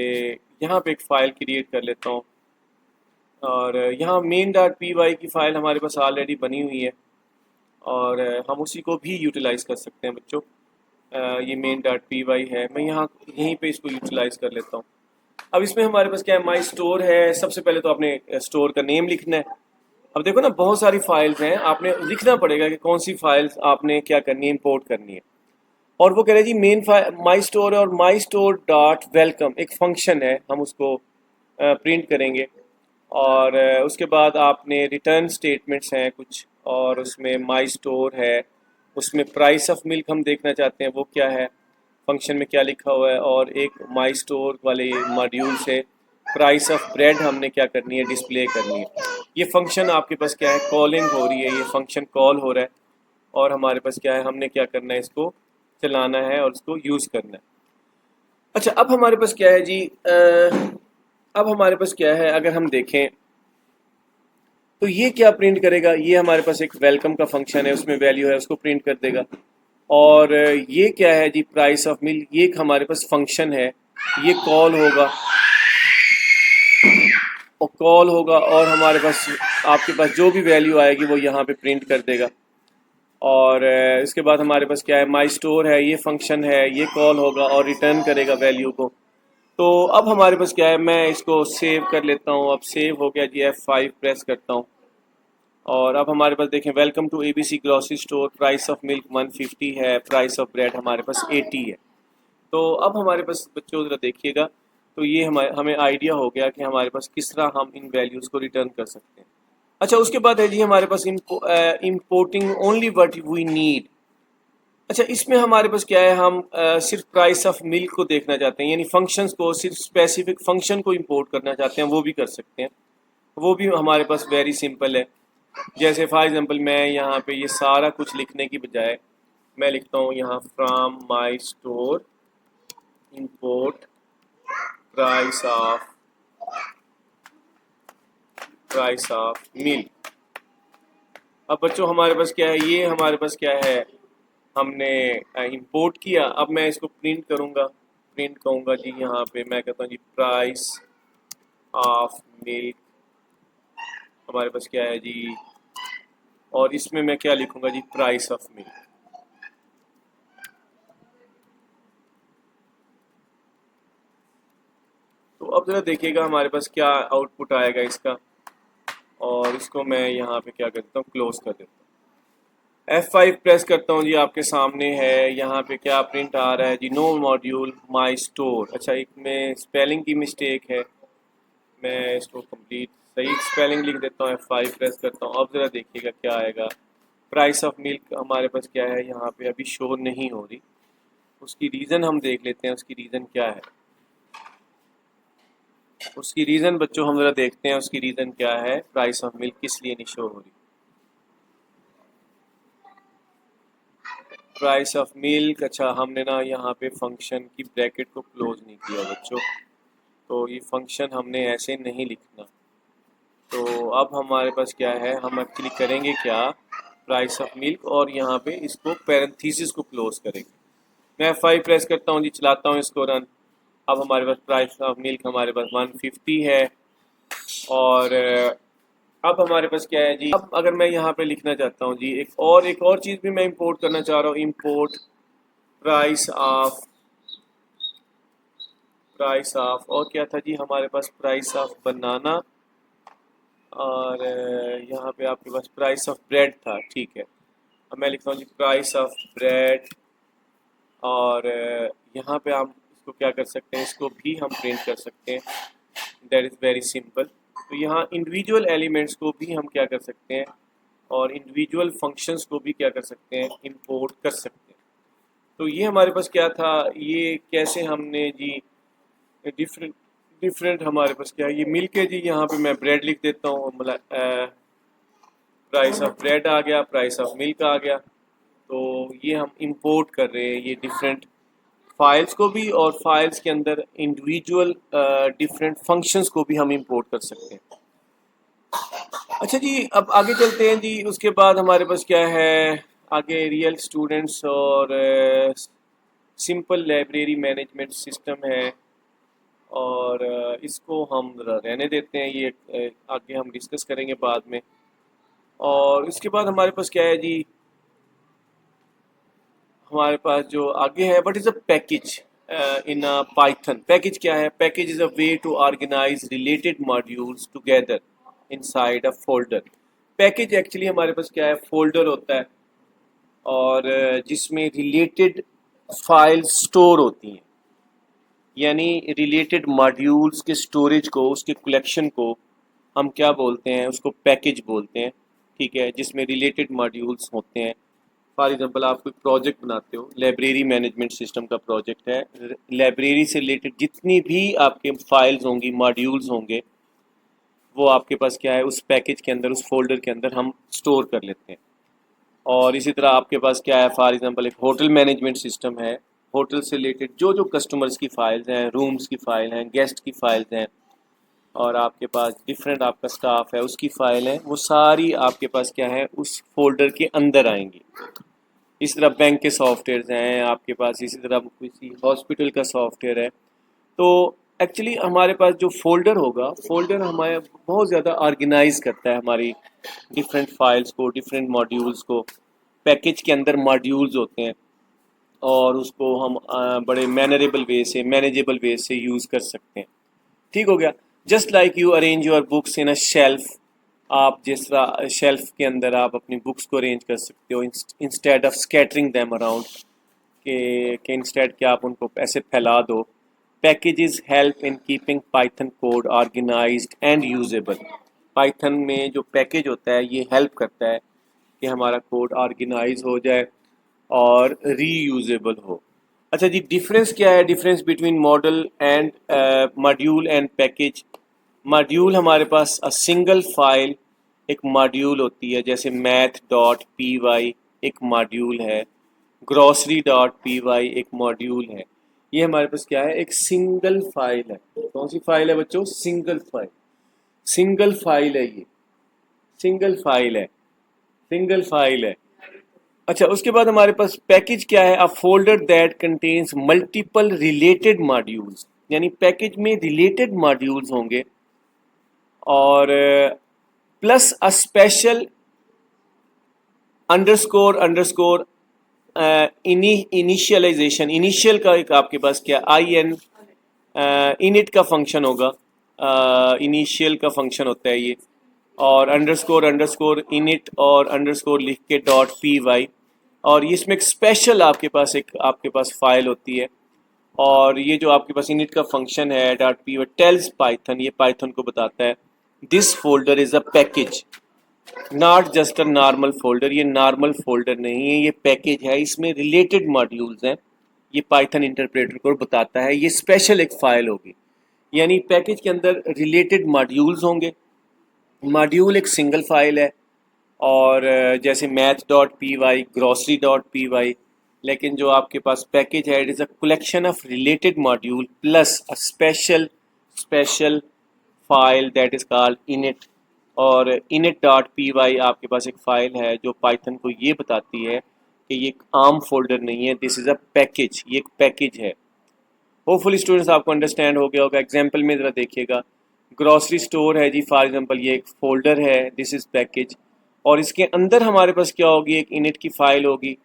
एक फ़ाइल क्रिएट कर लेता हूँ। और यहाँ मेन डॉट पी वाई की फ़ाइल हमारे पास ऑलरेडी बनी हुई है और हम उसी को भी यूटिलाइज़ कर सकते हैं बच्चों। ये मेन डॉट पी वाई है, मैं यहाँ यहीं पे इसको यूटिलाइज़ कर लेता हूँ। अब इसमें हमारे पास क्या है, माई स्टोर है। सबसे पहले तो आपने स्टोर का नेम लिखना है। अब देखो ना, बहुत सारी फाइल्स हैं, आपने लिखना पड़ेगा कि कौन सी फाइल्स आपने क्या करनी है, इंपोर्ट करनी है। और वो कह रहे हैं जी मेन माई स्टोर है और माई स्टोर डॉट वेलकम एक फंक्शन है, हम उसको प्रिंट करेंगे। और उसके बाद आपने रिटर्न स्टेटमेंट्स हैं कुछ, और उसमें माई स्टोर है, उसमें प्राइस ऑफ मिल्क हम देखना चाहते हैं वो क्या है, फंक्शन में क्या लिखा हुआ है। और एक माई स्टोर वाले मॉड्यूल से प्राइस ऑफ ब्रेड हमने क्या करनी है, डिस्प्ले करनी है। ये फंक्शन आपके पास क्या है, कॉलिंग हो रही है, ये फंक्शन कॉल हो रहा है और हमारे पास क्या है, हमने क्या करना है, इसको चलाना है और इसको यूज़ करना है। अच्छा, अब हमारे पास क्या है जी, अब हमारे पास क्या है, अगर हम देखें तो ये क्या प्रिंट करेगा, ये हमारे पास एक वेलकम का फंक्शन है, उसमें वैल्यू है, उसको प्रिंट कर देगा। और ये क्या है जी, प्राइस ऑफ मिल्क, ये एक हमारे पास फंक्शन है, ये कॉल होगा और हमारे पास आपके पास जो भी वैल्यू आएगी वो यहाँ पे प्रिंट कर देगा। और इसके बाद हमारे पास क्या है, माई स्टोर है, ये फंक्शन है, ये कॉल होगा और रिटर्न करेगा वैल्यू को। तो अब हमारे पास क्या है, मैं इसको सेव कर लेता हूँ। अब सेव हो गया जी, F5 प्रेस करता हूँ और अब हमारे पास देखें, welcome to ABC grocery store, price of milk 150 है, प्राइस ऑफ ब्रेड हमारे पास 80 है। तो अब हमारे पास बच्चों ज़रा देखिएगा, तो ये हमें आइडिया हो गया कि हमारे पास किस तरह हम इन वैल्यूज़ को रिटर्न कर सकते हैं। अच्छा, उसके बाद है जी हमारे पास importing only what we need. अच्छा, इसमें हमारे पास क्या है, हम सिर्फ प्राइस ऑफ मिल्क को देखना चाहते हैं, यानी फंक्शंस को, सिर्फ स्पेसिफिक फंक्शन को इंपोर्ट करना चाहते हैं, वो भी कर सकते हैं। वो भी हमारे पास वेरी सिंपल है। जैसे फॉर एग्जांपल मैं यहाँ पे ये सारा कुछ लिखने की बजाय मैं लिखता हूँ यहाँ from my store import price of milk. अब बच्चों हमारे पास क्या है, ये हमारे पास क्या है, हमने इंपोर्ट किया। अब मैं इसको प्रिंट करूँगा, प्रिंट कहूँगा जी, यहाँ पे मैं कहता हूँ जी प्राइस ऑफ मिल्क हमारे पास क्या है जी, और इसमें मैं क्या लिखूँगा जी, प्राइस ऑफ मिल्क। तो अब ज़रा देखिएगा हमारे पास क्या आउटपुट आएगा इसका, और इसको मैं यहाँ पे क्या करता हूँ, क्लोज कर देता हूँ। F5 प्रेस करता हूँ जी, आपके सामने है यहाँ पे क्या प्रिंट आ रहा है जी, नो मॉड्यूल माई स्टोर। अच्छा, एक में स्पेलिंग की मिस्टेक है, मैं इसको कंप्लीट सही स्पेलिंग लिख देता हूँ, F5 प्रेस करता हूँ। अब ज़रा देखिएगा क्या आएगा। प्राइस ऑफ मिल्क हमारे पास क्या है, यहाँ पे अभी शो नहीं हो रही। उसकी रीज़न हम देख लेते हैं, उसकी रीज़न क्या है। उसकी रीज़न बच्चों हम ज़रा देखते हैं, उसकी रीज़न क्या है, प्राइस ऑफ मिल्क किस लिए नहीं शो हो रही। प्राइस ऑफ मिल्क, अच्छा हमने ना यहाँ पे फंक्शन की ब्रैकेट को क्लोज नहीं किया बच्चों, तो ये फंक्शन हमने ऐसे नहीं लिखना। तो अब हमारे पास क्या है, हम एक्चुअली करेंगे क्या, प्राइस ऑफ मिल्क और यहाँ पे इसको पैरेंथेसिस को क्लोज करेंगे। मैं F5 प्रेस करता हूँ जी, चलाता हूँ इसको रन। अब हमारे पास प्राइस ऑफ मिल्क हमारे पास 150 है। और अब हमारे पास क्या है जी, अब अगर मैं यहाँ पे लिखना चाहता हूँ जी, एक और चीज़ भी मैं इंपोर्ट करना चाह रहा हूँ, इंपोर्ट प्राइस ऑफ और क्या था जी हमारे पास, प्राइस ऑफ बनाना, और यहाँ पे आपके पास प्राइस ऑफ ब्रेड था, ठीक है। अब मैं लिखता हूँ जी प्राइस ऑफ ब्रेड, और यहाँ पे हम इसको क्या कर सकते हैं, इसको भी हम प्रिंट कर सकते हैं। That is very simple. तो यहाँ इंडिविजुअल एलिमेंट्स को भी हम क्या कर सकते हैं, और इंडिविजुअल फंक्शंस को भी क्या कर सकते हैं, इंपोर्ट कर सकते हैं। तो ये हमारे पास क्या था, ये कैसे हमने जी डिफरेंट डिफरेंट हमारे पास क्या है, ये मिल के जी, यहाँ पे मैं ब्रेड लिख देता हूँ, मतलब प्राइस ऑफ ब्रेड आ गया, प्राइस ऑफ मिल्क आ गया। तो ये हम इंपोर्ट कर रहे हैं ये डिफरेंट फाइल्स को भी, और फाइल्स के अंदर इंडिविजुअल डिफरेंट फंक्शंस को भी हम इंपोर्ट कर सकते हैं। अच्छा जी, अब आगे चलते हैं जी। उसके बाद हमारे पास क्या है, आगे रियल स्टूडेंट्स और सिंपल लाइब्रेरी मैनेजमेंट सिस्टम है, और इसको हम ज़रा रहने देते हैं, ये आगे हम डिस्कस करेंगे बाद में। और इसके बाद हमारे पास क्या है जी, हमारे पास जो आगे है, what is a package in Python. Package क्या है, package is a way to organise related modules together inside a folder. Package actually हमारे पास क्या है, फोल्डर होता है, और जिसमें रिलेटेड फाइल्स स्टोर होती हैं, यानी रिलेटेड मॉड्यूल्स के स्टोरेज को, उसके कलेक्शन को हम क्या बोलते हैं, उसको पैकेज बोलते हैं। ठीक है, जिसमें रिलेटेड मॉड्यूल्स होते हैं। फॉर एग्जांपल आप कोई प्रोजेक्ट बनाते हो, लाइब्रेरी मैनेजमेंट सिस्टम का प्रोजेक्ट है, लाइब्रेरी से रिलेटेड जितनी भी आपके फाइल्स होंगी, मॉड्यूल्स होंगे, वो आपके पास क्या है, उस पैकेज के अंदर, उस फोल्डर के अंदर हम स्टोर कर लेते हैं। और इसी तरह आपके पास क्या है, फॉर एग्जांपल एक होटल मैनेजमेंट सिस्टम है, होटल से रिलेटेड जो जो कस्टमर्स की फाइल्स हैं, रूम्स की फाइल हैं, गेस्ट की फाइल्स हैं, और आपके पास डिफरेंट आपका स्टाफ है, उसकी फाइल है, वो सारी आपके पास क्या है, उस फोल्डर के अंदर आएंगी। इस तरह बैंक के सॉफ्टवेयर हैं आपके पास, इसी तरह किसी हॉस्पिटल का सॉफ्टवेयर है। तो एक्चुअली हमारे पास जो फोल्डर होगा, फोल्डर हमारे बहुत ज़्यादा ऑर्गेनाइज करता है हमारी डिफरेंट फाइल्स को, डिफरेंट मॉड्यूल्स को। पैकेज के अंदर मॉड्यूल्स होते हैं, और उसको हम बड़े मैनेजेबल वे से यूज़ कर सकते हैं। ठीक हो गया। Just like you arrange your books in a shelf, आप जिस तरह शेल्फ के अंदर आप अपनी बुक्स को अरेंज कर सकते हो, instead of scattering them around, के इंस्टेड कि आप उनको ऐसे फैला दो। Packages help in keeping Python code organised and usable. Python में जो पैकेज होता है ये हेल्प करता है कि हमारा कोड ऑर्गेनाइज हो जाए और रीयूजेबल हो। अच्छा जी, डिफरेंस क्या है? Difference between model and module and package. Module हमारे पास अ सिंगल फाइल एक मॉड्यूल होती है, जैसे मैथ डॉट पी वाई एक मॉड्यूल है, ग्रॉसरी डॉट पी वाई एक मॉड्यूल है। ये हमारे पास क्या है? एक सिंगल फाइल है। कौन सी फाइल है बच्चों? Single file. सिंगल फाइल है ये, सिंगल फाइल है, सिंगल फाइल है। अच्छा, उसके बाद हमारे पास पैकेज क्या है? A folder that contains multiple related modules. यानी पैकेज में रिलेटेड मॉड्यूल्स होंगे और plus a special underscore underscore initialisation. Initial का एक आपके पास क्या आई एन इनिट का फंक्शन होगा, इनिशियल का फंक्शन होता है ये, और अंडरस्कोर अंडरस्कोर इनिट और अंडरस्कोर लिख के डॉट पी वाई। और इसमें एक स्पेशल आपके पास फाइल होती है, और ये जो आपके पास इनिट का फंक्शन है dot P Y tells Python, ये पाइथन को बताता है this folder is a package not just a normal folder. ये नॉर्मल फोल्डर नहीं है, ये पैकेज है, इसमें रिलेटेड मॉड्यूल्स हैं। ये पाइथन इंटरप्रेटर को बताता है ये स्पेशल एक फाइल होगी। यानी पैकेज के अंदर रिलेटेड मॉड्यूल्स होंगे। मॉड्यूल एक सिंगल फाइल है, और जैसे math dot P Y, grocery dot P Y. लेकिन जो आपके पास पैकेज है, it is a collection of related module plus a special special file that is called init. और इनिट डॉट पी वाई आपके पास एक फ़ाइल है जो पाइथन को ये बताती है कि ये एक आम फोल्डर नहीं है, दिस इज़ अ पैकेज, ये एक पैकेज है। होपफुली स्टूडेंट्स आपको अंडरस्टैंड हो गया होगा। एग्जाम्पल में ज़रा देखिएगा, ग्रॉसरी स्टोर है जी, फॉर एग्जांपल ये एक फोल्डर है, दिस इज़ पैकेज, और इसके अंदर हमारे पास क्या होगी? एक इनिट की फ़ाइल होगी।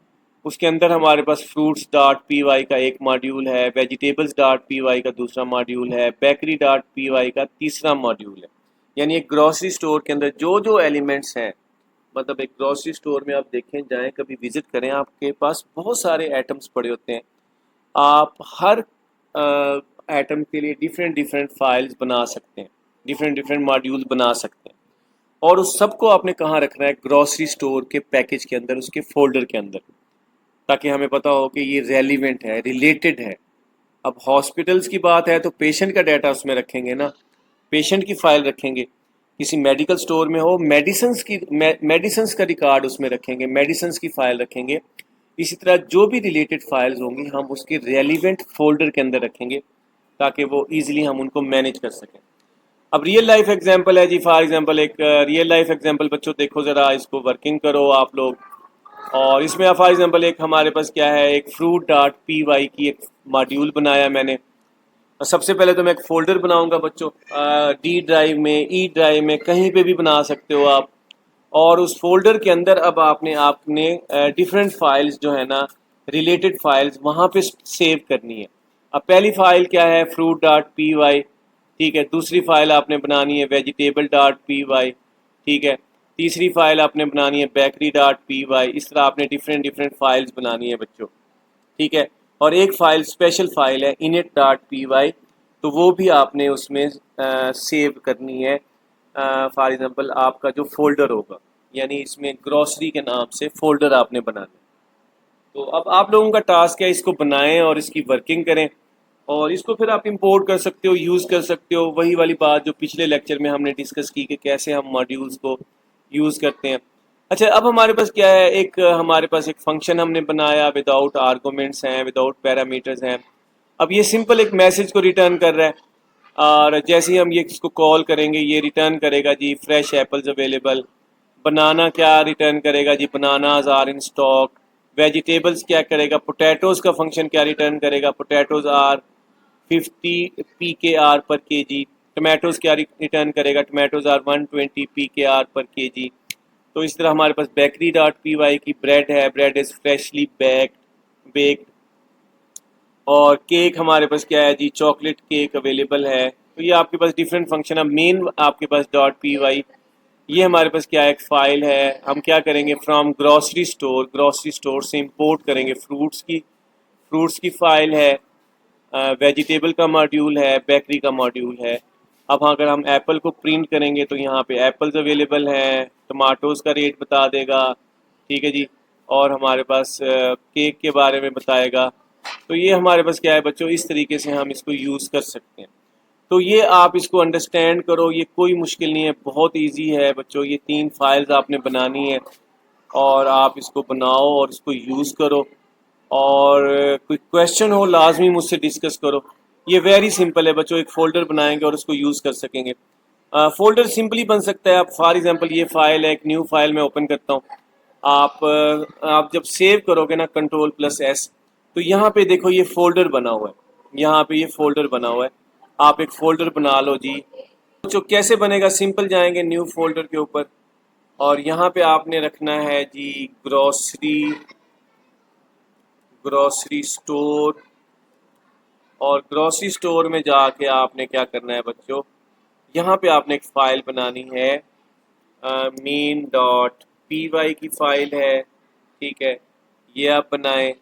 उसके अंदर हमारे पास फ्रूट्स डॉट पी वाई का एक मॉड्यूल है, वेजिटेबल्स डॉट पी वाई का दूसरा मॉड्यूल है, बेकरी डॉट पी वाई का तीसरा मॉड्यूल है। यानी एक ग्रॉसरी स्टोर के अंदर जो जो एलिमेंट्स हैं, मतलब एक ग्रॉसरी स्टोर में आप देखें, जाएं कभी विजिट करें, आपके पास बहुत सारे आइटम्स पड़े होते हैं। आप हर आइटम के लिए डिफरेंट डिफरेंट फाइल्स बना सकते हैं, डिफरेंट डिफरेंट मॉड्यूल बना सकते हैं, और उस सबको आपने कहाँ रखना है? ग्रॉसरी स्टोर के पैकेज के अंदर, उसके फोल्डर के अंदर, ताकि हमें पता हो कि ये रेलिवेंट है, रिलेटेड है। अब हॉस्पिटल्स की बात है तो पेशेंट का डाटा उसमें रखेंगे ना, पेशेंट की फाइल रखेंगे। किसी मेडिकल स्टोर में हो, मेडिसिन्स का रिकॉर्ड उसमें रखेंगे, मेडिसिन्स की फाइल रखेंगे। इसी तरह जो भी रिलेटेड फाइल्स होंगी हम उसके रेलिवेंट फोल्डर के अंदर रखेंगे, ताकि वो इजीली हम उनको मैनेज कर सकें। अब रियल लाइफ एग्जांपल है जी, फॉर एग्जांपल एक रियल लाइफ एग्जांपल बच्चों देखो ज़रा, इसको वर्किंग करो आप लोग। और इसमें फॉर एग्जांपल एक हमारे पास क्या है? एक फ्रूट डॉट पी वाई की एक मॉड्यूल बनाया मैंने। सबसे पहले तो मैं एक फ़ोल्डर बनाऊंगा बच्चों, डी ड्राइव में, ई ड्राइव में, कहीं पे भी बना सकते हो आप। और उस फोल्डर के अंदर अब आपने आपने डिफरेंट फाइल्स जो है ना, रिलेटेड फाइल्स वहाँ पे सेव करनी है। अब पहली फ़ाइल क्या है? फ्रूट डॉट पी वाई, ठीक है। दूसरी फ़ाइल आपने बनानी है वेजिटेबल डॉट पी वाई, ठीक है। तीसरी फ़ाइल आपने बनानी है बेकरी डॉट पी वाई। इस तरह आपने डिफरेंट डिफरेंट फाइल्स बनानी है बच्चों, ठीक है। और एक फ़ाइल स्पेशल फ़ाइल है इनिट डॉट पी वाई, तो वो भी आपने उसमें सेव करनी है। फॉर एग्ज़ाम्पल आपका जो फ़ोल्डर होगा, यानी इसमें ग्रॉसरी के नाम से फ़ोल्डर आपने बनाना है। तो अब आप लोगों का टास्क है, इसको बनाएं और इसकी वर्किंग करें, और इसको फिर आप इंपोर्ट कर सकते हो, यूज़ कर सकते हो। वही वाली बात जो पिछले लेक्चर में हमने डिस्कस की कि कैसे हम मॉड्यूल्स को यूज़ करते हैं। अच्छा, अब हमारे पास क्या है? हमारे पास एक फंक्शन हमने बनाया, विदाउट आर्गूमेंट्स हैं, विदाउट पैरामीटर्स हैं। अब ये सिंपल एक मैसेज को रिटर्न कर रहा है, और जैसे ही हम ये इसको कॉल करेंगे ये रिटर्न करेगा जी फ्रेश एप्पल्स अवेलेबल। बनाना क्या रिटर्न करेगा जी? Bananas are in stock. Vegetables क्या करेगा? पोटैटोज़ का फंक्शन क्या रिटर्न करेगा? Potatoes are 50 PKR per KG. Tomatoes क्या रिटर्न करेगा? Tomatoes are 120 PKR per KG. तो इस तरह हमारे पास बेकरी डॉट पी वाई की ब्रेड है, ब्रेड इज़ फ्रेशली बेक्ड। और केक हमारे पास क्या है जी? चॉकलेट केक अवेलेबल है। तो ये आपके पास डिफरेंट फंक्शन है। मेन आपके पास डॉट पी वाई, ये हमारे पास क्या है? एक फ़ाइल है। हम क्या करेंगे? फ्रॉम ग्रॉसरी स्टोर से इंपोर्ट करेंगे फ्रूट्स की फ़ाइल है। वेजिटेबल का मॉड्यूल है, बेकरी का मॉड्यूल है। अब अगर हम एप्पल को प्रिंट करेंगे तो यहाँ पे एप्पल्स अवेलेबल हैं, टमाटोज़ का रेट बता देगा, ठीक है जी। और हमारे पास केक के बारे में बताएगा। तो ये हमारे पास क्या है बच्चों, इस तरीके से हम इसको यूज़ कर सकते हैं। तो ये आप इसको अंडरस्टैंड करो, ये कोई मुश्किल नहीं है, बहुत इजी है बच्चों। ये 3 फाइल्स आपने बनानी है और आप इसको बनाओ और इसको यूज़ करो। और कोई क्वेश्चन हो लाजमी मुझसे डिस्कस करो। ये वेरी सिंपल है बच्चों, एक फ़ोल्डर बनाएंगे और उसको यूज़ कर सकेंगे। फ़ोल्डर सिंपली बन सकता है। आप फॉर एग्जांपल ये फ़ाइल है, एक न्यू फाइल मैं ओपन करता हूँ। आप जब सेव करोगे ना Ctrl+S, तो यहाँ पे देखो ये फ़ोल्डर बना हुआ है, यहाँ पे ये फ़ोल्डर बना हुआ है। आप एक फ़ोल्डर बना लो जी। जो कैसे बनेगा, सिंपल जाएंगे न्यू फोल्डर के ऊपर और यहाँ पे आपने रखना है जी ग्रोसरी स्टोर। और ग्रोसरी स्टोर में जाके आपने क्या करना है बच्चों, यहाँ पे आपने एक फ़ाइल बनानी है, main.py की फ़ाइल है, ठीक है। ये आप बनाएं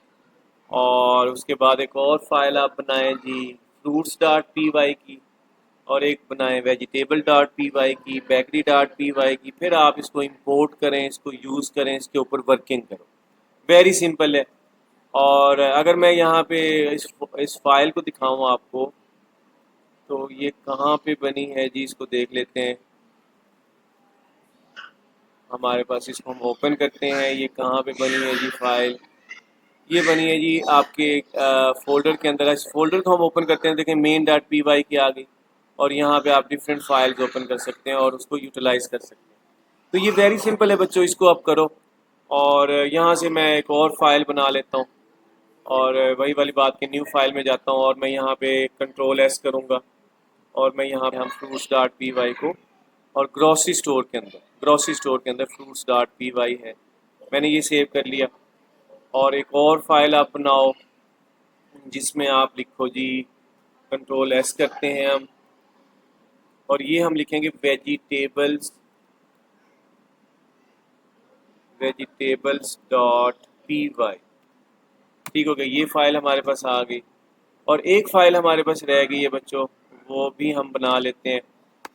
और उसके बाद एक और फाइल आप बनाएं जी fruits.py की, और एक बनाएं vegetable.py की, bakery.py की। फिर आप इसको इंपोर्ट करें, इसको यूज़ करें, इसके ऊपर वर्किंग करो। वेरी सिंपल है। और अगर मैं यहाँ पे इस फाइल को दिखाऊँ आपको, तो ये कहाँ पे बनी है जी, इसको देख लेते हैं। हमारे पास, इसको हम ओपन करते हैं, ये कहाँ पे बनी है जी फाइल। ये बनी है जी आपके फोल्डर के अंदर। इस फोल्डर को हम ओपन करते हैं, देखें main.py की आ गई और यहाँ पे आप डिफरेंट फाइल्स ओपन कर सकते हैं और उसको यूटिलाइज कर सकते हैं। तो ये वेरी सिंपल है बच्चों, इसको आप करो। और यहाँ से मैं एक और फाइल बना लेता हूँ और वही वाली बात के न्यू फाइल में जाता हूँ और मैं यहाँ पे Ctrl+S करूँगा और मैं यहाँ पे हम fruits.py को, और ग्रॉसरी स्टोर के अंदर fruits.py है, मैंने ये सेव कर लिया। और एक और फाइल आप बनाओ जिसमें आप लिखो जी, Ctrl+S करते हैं हम और ये हम लिखेंगे vegetables.py। ठीक हो गया, ये फाइल हमारे पास आ गई। और एक फाइल हमारे पास रह गई है बच्चों, वो भी हम बना लेते हैं।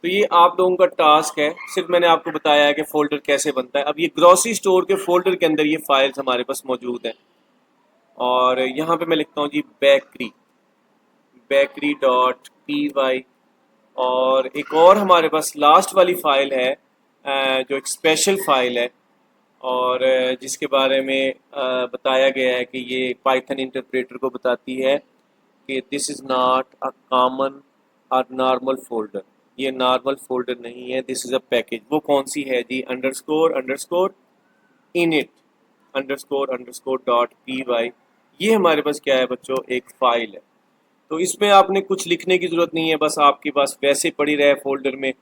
तो ये आप लोगों का टास्क है, सिर्फ मैंने आपको बताया है कि फ़ोल्डर कैसे बनता है। अब ये ग्रॉसरी स्टोर के फ़ोल्डर के अंदर ये फाइल्स हमारे पास मौजूद हैं। और यहाँ पे मैं लिखता हूँ जी बेकरी.py। और एक और हमारे पास लास्ट वाली फ़ाइल है, जो एक स्पेशल फ़ाइल है और जिसके बारे में बताया गया है कि ये पाइथन इंटरप्रेटर को बताती है कि this is not a common और नॉर्मल फोल्डर। ये नॉर्मल फोल्डर नहीं है, दिस इज़ अ पैकेज। वो कौन सी है जी, underscore underscore init underscore underscore dot P Y. ये हमारे पास क्या है बच्चों, एक फ़ाइल है। तो इसमें आपने कुछ लिखने की ज़रूरत नहीं है, बस आपके पास वैसे पड़ी रहे फोल्डर में,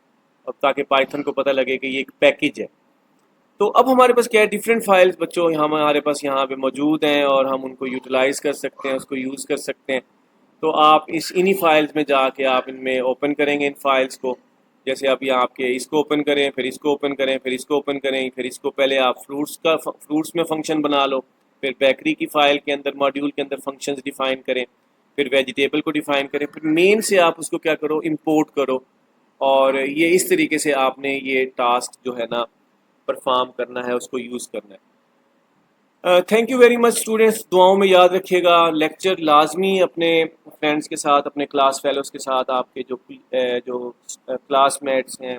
अब ताकि पाइथन को पता लगे कि ये एक पैकेज है। तो अब हमारे पास क्या है, डिफरेंट फाइल्स बच्चों हमारे पास यहाँ पे मौजूद हैं और हम उनको यूटिलाइज़ कर सकते हैं, उसको यूज़ कर सकते हैं। तो आप इन्हीं फाइल्स में जाके आप इनमें ओपन करेंगे इन फाइल्स को। जैसे अभी आपके इसको ओपन करें, फिर इसको ओपन करें, फिर इसको ओपन करें, फिर इसको पहले आप फ्रूट्स में फंक्शन बना लो, फिर बेकरी की फ़ाइल के अंदर मॉड्यूल के अंदर फंक्शंस डिफ़ाइन करें, फिर वेजिटेबल को डिफ़ाइन करें, फिर मेन से आप उसको क्या करो, इंपोर्ट करो। और ये इस तरीके से आपने ये टास्क जो है ना परफॉर्म करना है, उसको यूज़ करना है। Thank you very much students, दुआओं में याद रखिएगा। लेक्चर लाजमी अपने फ्रेंड्स के साथ, अपने क्लास फेलोज़ के साथ, आपके जो क्लासमेट्स हैं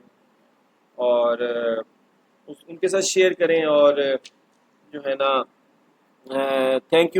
और उनके साथ शेयर करें। और जो है ना, थैंक यू।